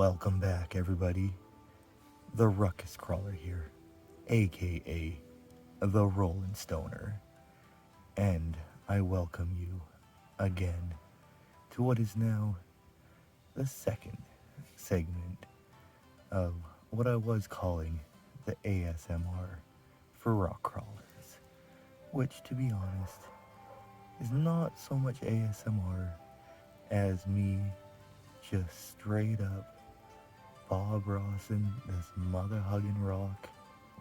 Welcome back, everybody. The Ruckus Crawler here, aka the Rolling Stoner, and I welcome you again to what is now the second segment of what I was calling the ASMR for rock crawlers, which, to be honest, is not so much ASMR as me just straight up Bob Rossin this mother hugging rock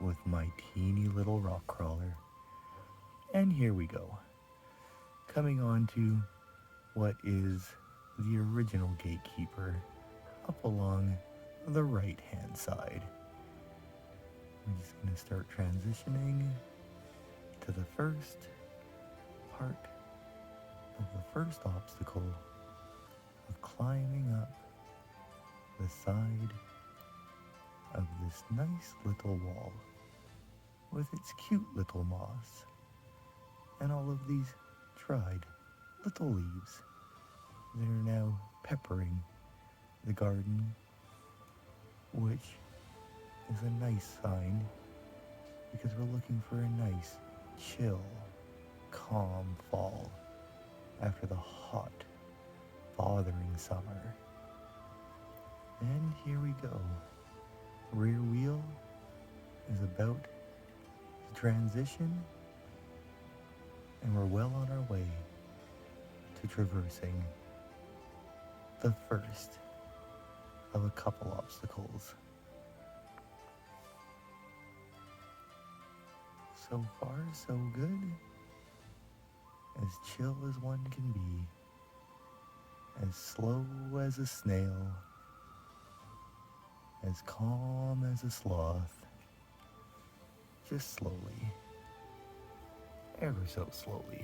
with my teeny little rock crawler. And here we go. Coming on to what is the original gatekeeper up along the right hand side. I'm just going to start transitioning to the first part of the first obstacle of climbing up the side of this nice little wall with its cute little moss and all of these dried little leaves that are now peppering the garden, which is a nice sign because we're looking for a nice, chill, calm fall after the hot, bothering summer. And here we go. Rear wheel is about to transition, and we're well on our way to traversing the first of a couple obstacles. So far, so good. As chill as one can be, as slow as a snail, as calm as a sloth, just slowly, ever so slowly,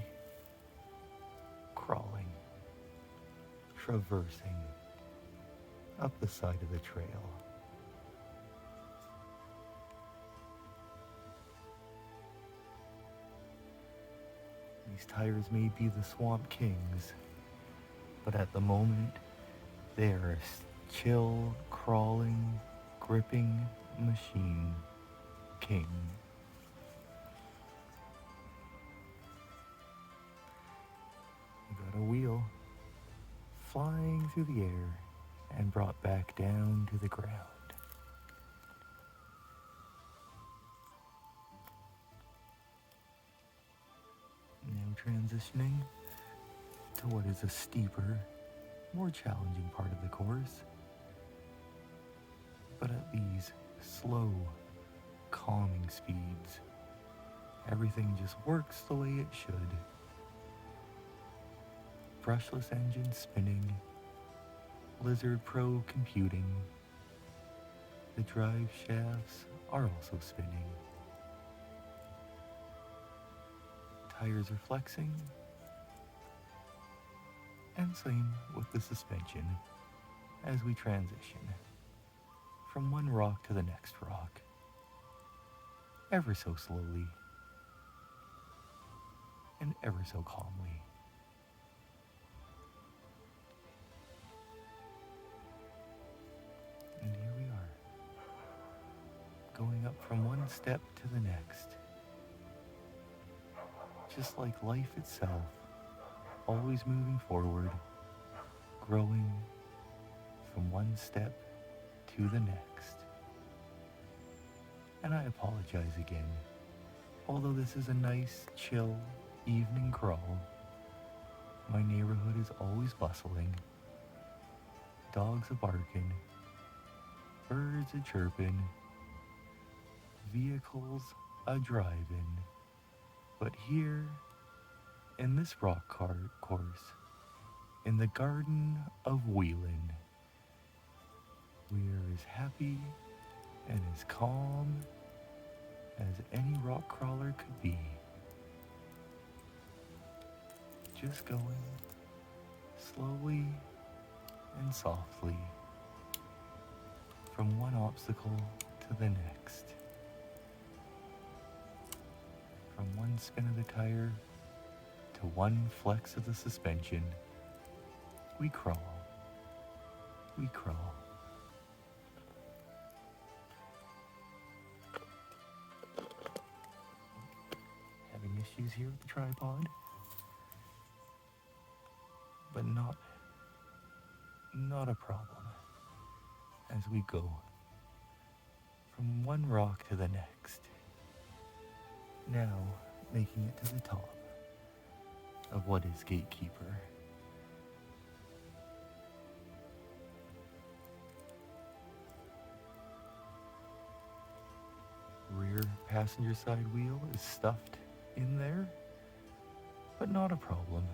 crawling, traversing up the side of the trail. These tires may be the Swamp Kings, but at the moment, they are a chill, crawling, gripping machine king. We got a wheel flying through the air and brought back down to the ground. Now transitioning to what is a steeper, more challenging part of the course. But at these slow, calming speeds, everything just works the way it should. Brushless engine spinning, Lizard Pro computing. The drive shafts are also spinning. Tires are flexing, and same with the suspension as we transition from one rock to the next rock, ever so slowly and ever so calmly. And here we are, going up from one step to the next. Just like life itself, always moving forward, growing from one step to the next. And I apologize again. Although this is a nice, chill evening crawl, my neighborhood is always bustling. Dogs a barking, birds a chirping, vehicles a driving. But here, in this rock course, in the Garden of Wheeling, we are as happy and as calm as any rock crawler could be. Just going slowly and softly from one obstacle to the next. From one spin of the tire to one flex of the suspension, we crawl, here with the tripod. But not a problem. As we go from one rock to the next. Now making it to the top of what is Gatekeeper. Rear passenger side wheel is stuffed in there, but not a problem.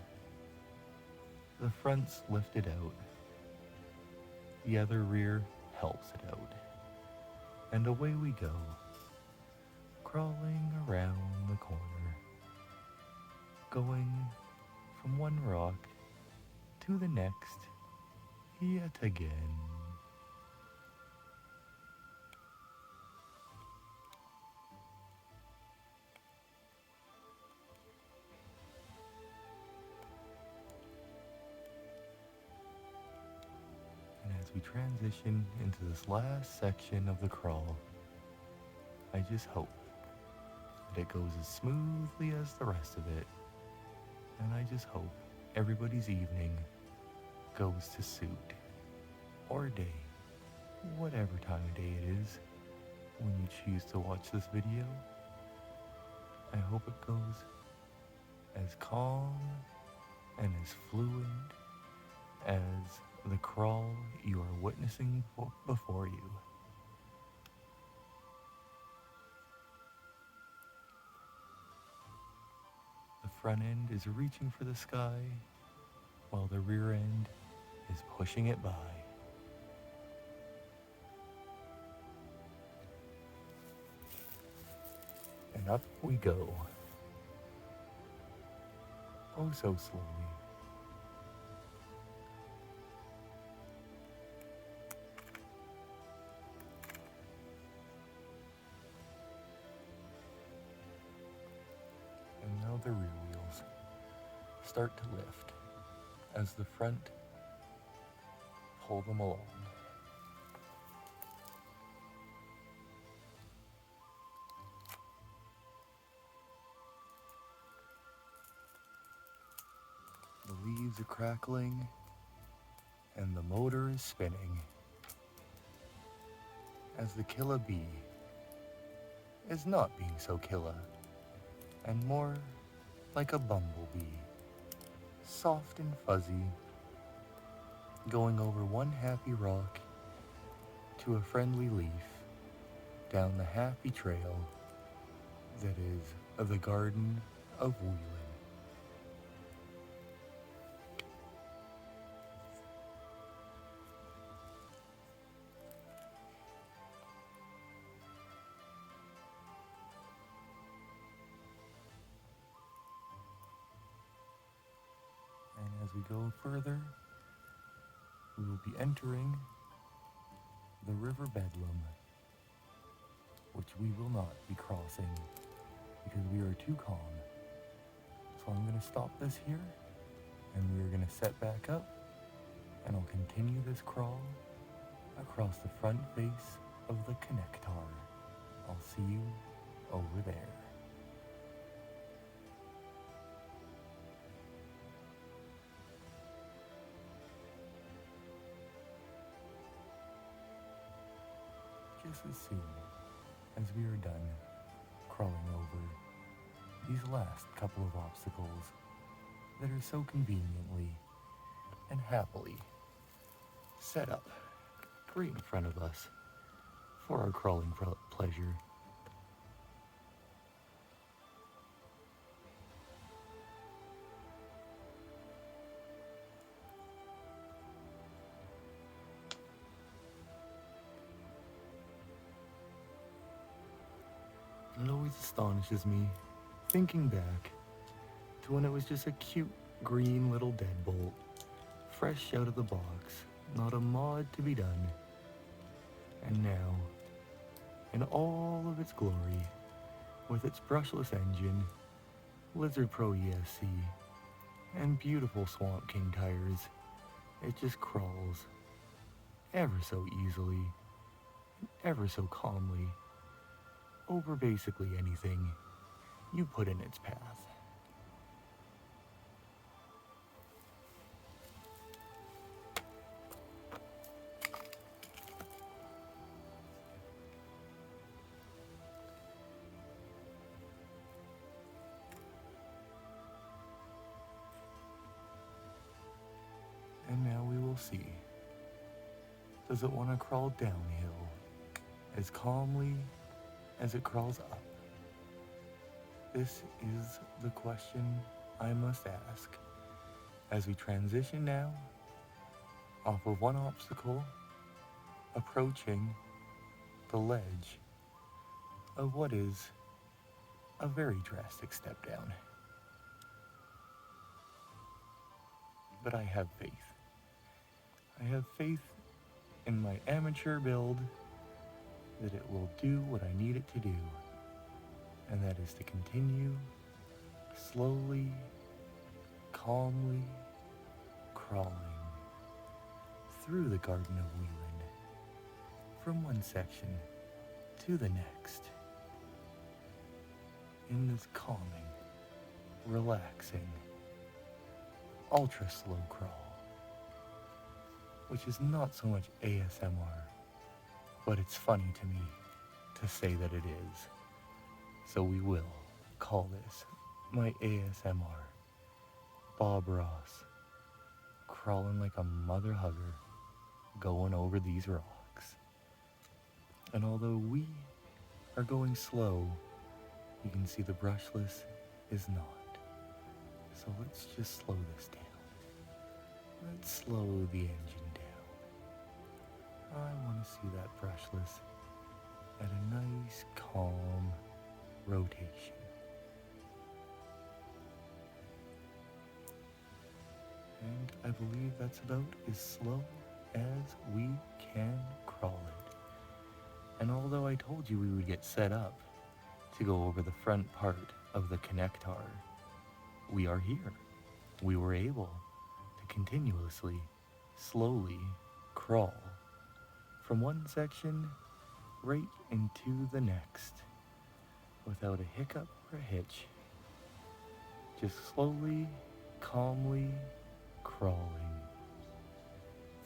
The front's lifted out. The other rear helps it out. And away we go, crawling around the corner, going from one rock to the next yet again. And as we transition into this last section of the crawl, I just hope that it goes as smoothly as the rest of it. And I just hope everybody's evening goes to suit, or day, whatever time of day it is when you choose to watch this video. I hope it goes as calm and as fluid as the crawl you are witnessing before you. The front end is reaching for the sky, while the rear end is pushing it by. And up we go. Oh, so slowly. And now the rear wheels start to lift as the front pull them along. The leaves are crackling and the motor is spinning as the killer bee is not being so killer and more like a bumblebee, soft and fuzzy, going over one happy rock to a friendly leaf down the happy trail that is the Garden of Wheeling. And as we go further, we will be entering the River Bedlam, which we will not be crossing because we are too calm. So I'm going to stop this here, and we are going to set back up, and I'll continue this crawl across the front face of the connector. I'll see you over there. Just as soon as we are done crawling over these last couple of obstacles that are so conveniently and happily set up right in front of us for our crawling pleasure. It always astonishes me, thinking back to when it was just a cute green little deadbolt, fresh out of the box, not a mod to be done. And now, in all of its glory, with its brushless engine, Lizard Pro ESC, and beautiful Swamp King tires, it just crawls ever so easily, and ever so calmly, over basically anything you put in its path. Does it want to crawl downhill as calmly as it crawls up? This is the question I must ask as we transition now off of one obstacle, approaching the ledge of what is a very drastic step down. But I have faith. I have faith in my amateur build that it will do what I need it to do, and that is to continue slowly, calmly crawling through the Garden of Wheelan from one section to the next in this calming, relaxing, ultra slow crawl, which is not so much ASMR, but it's funny to me to say that it is. So we will call this my ASMR Bob Ross, crawling like a mother hugger, going over these rocks. And although we are going slow, you can see the brushless is not. So let's just slow this down. Let's slow the engine down. I want to see that brushless at a nice, calm rotation. And I believe that's about as slow as we can crawl it. And although I told you we would get set up to go over the front part of the connector, we are here. We were able to continuously, slowly crawl from one section right into the next without a hiccup or a hitch. Just slowly, calmly crawling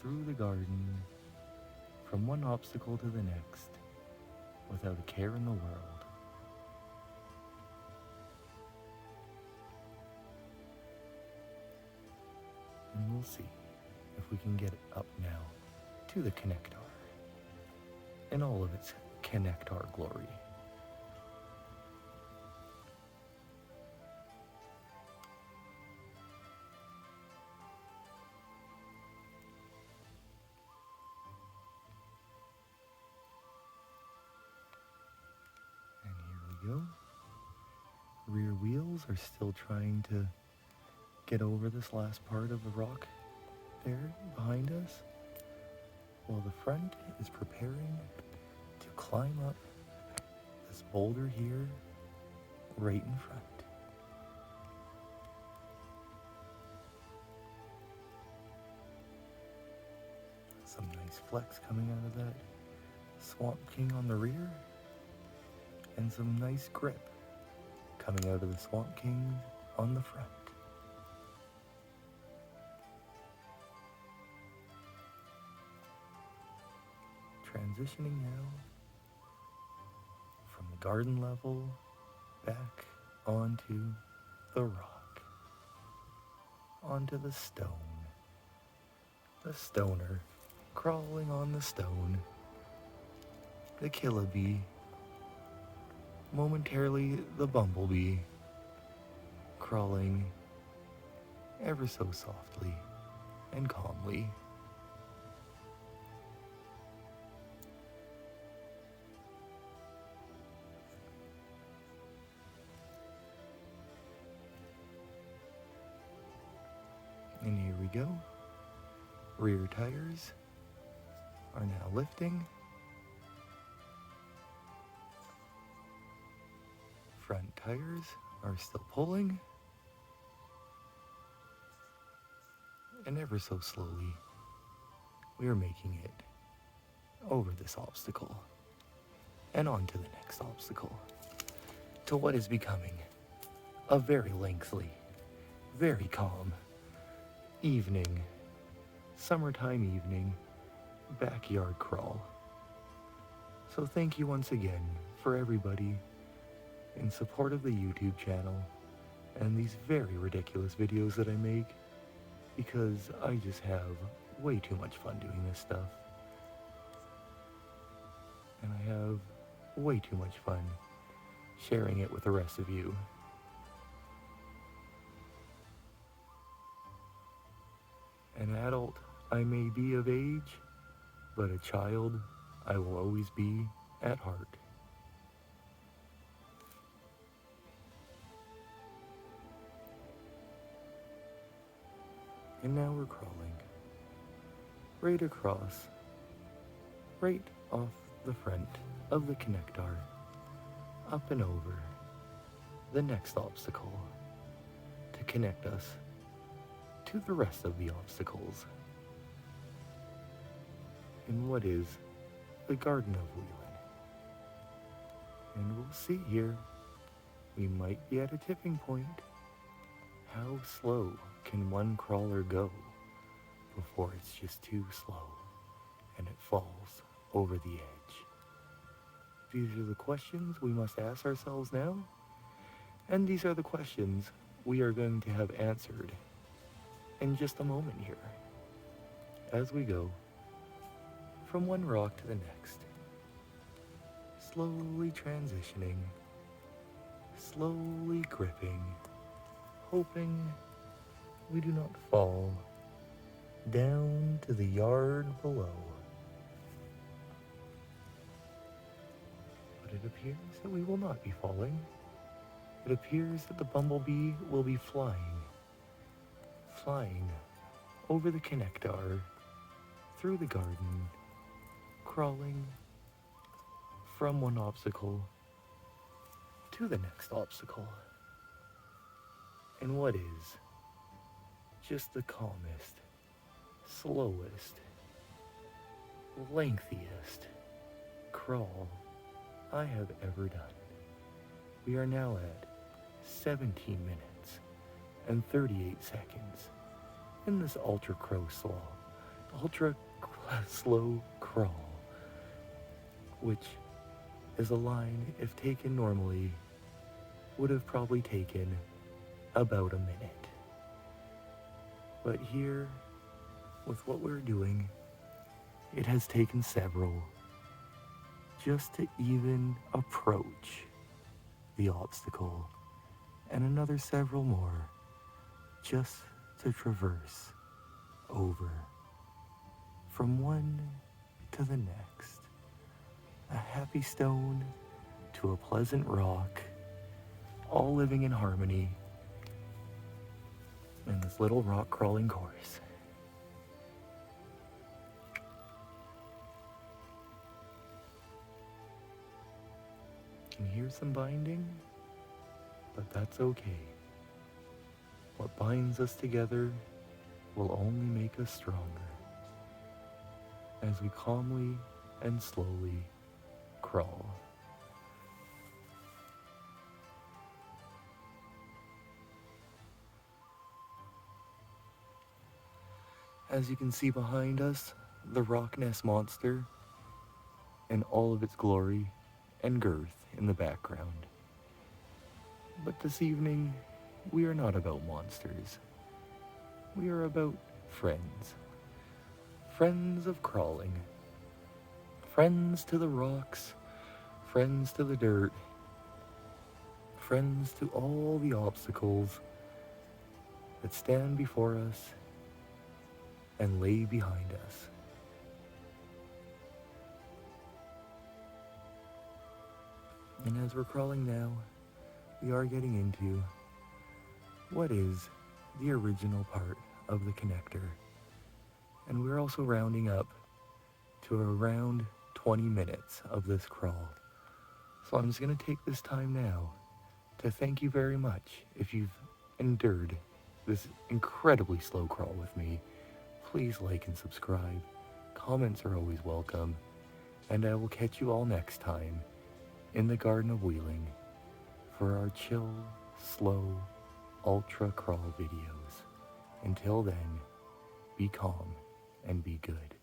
through the garden from one obstacle to the next without a care in the world. And we'll see if we can get it up now to the connector in all of its connector glory. And here we go. Rear wheels are still trying to get over this last part of the rock there behind us, while the front is preparing to climb up this boulder here right in front. Some nice flex coming out of that Swamp King on the rear, and some nice grip coming out of the Swamp King on the front. Transitioning now from the garden level back onto the rock, onto the stone. The stoner crawling on the stone. The killabee, momentarily the bumblebee, crawling ever so softly and calmly. And here we go. Rear tires are now lifting. Front tires are still pulling. And ever so slowly, we are making it over this obstacle and on to the next obstacle, to what is becoming a very lengthy, very calm evening, summertime evening, backyard crawl. So thank you once again for everybody in support of the YouTube channel and these very ridiculous videos that I make, because I just have way too much fun doing this stuff. way too much fun sharing it with the rest of you. An adult I may be of age, but a child I will always be at heart. And now we're crawling right across, right off the front of the connector, up and over the next obstacle to connect us to the rest of the obstacles in what is the Garden of Wheeling. And we'll see here, we might be at a tipping point. How slow can one crawler go before it's just too slow and it falls over the edge? These are the questions we must ask ourselves now, and these are the questions we are going to have answered in just a moment here as we go from one rock to the next, slowly transitioning, slowly gripping, hoping we do not fall down to the yard below. But it appears that we will not be falling. It appears that the bumblebee will be flying over the connector, through the garden, crawling from one obstacle to the next obstacle. And what is just the calmest, slowest, lengthiest crawl I have ever done. We are now at 17 minutes and 38 seconds in this ultra slow crawl, which is a line, if taken normally, would have probably taken about a minute. But here, with what we're doing, it has taken several just to even approach the obstacle, and another several more just to traverse over from one to the next. A happy stone to a pleasant rock, all living in harmony in this little rock crawling course. Can hear some binding, but that's okay. What binds us together will only make us stronger as we calmly and slowly crawl. As you can see behind us, the Rock Ness monster in all of its glory and girth in the background. But this evening, we are not about monsters. We are about friends. Friends of crawling. Friends to the rocks. Friends to the dirt. Friends to all the obstacles that stand before us and lay behind us. And as we're crawling now, we are getting into what is the original part of the connector. And we're also rounding up to around 20 minutes of this crawl. So I'm just going to take this time now to thank you very much if you've endured this incredibly slow crawl with me. Please like and subscribe. Comments are always welcome. And I will catch you all next time in the Garden of Wheeling for our chill, slow, ultra crawl videos. Until then, be calm and be good.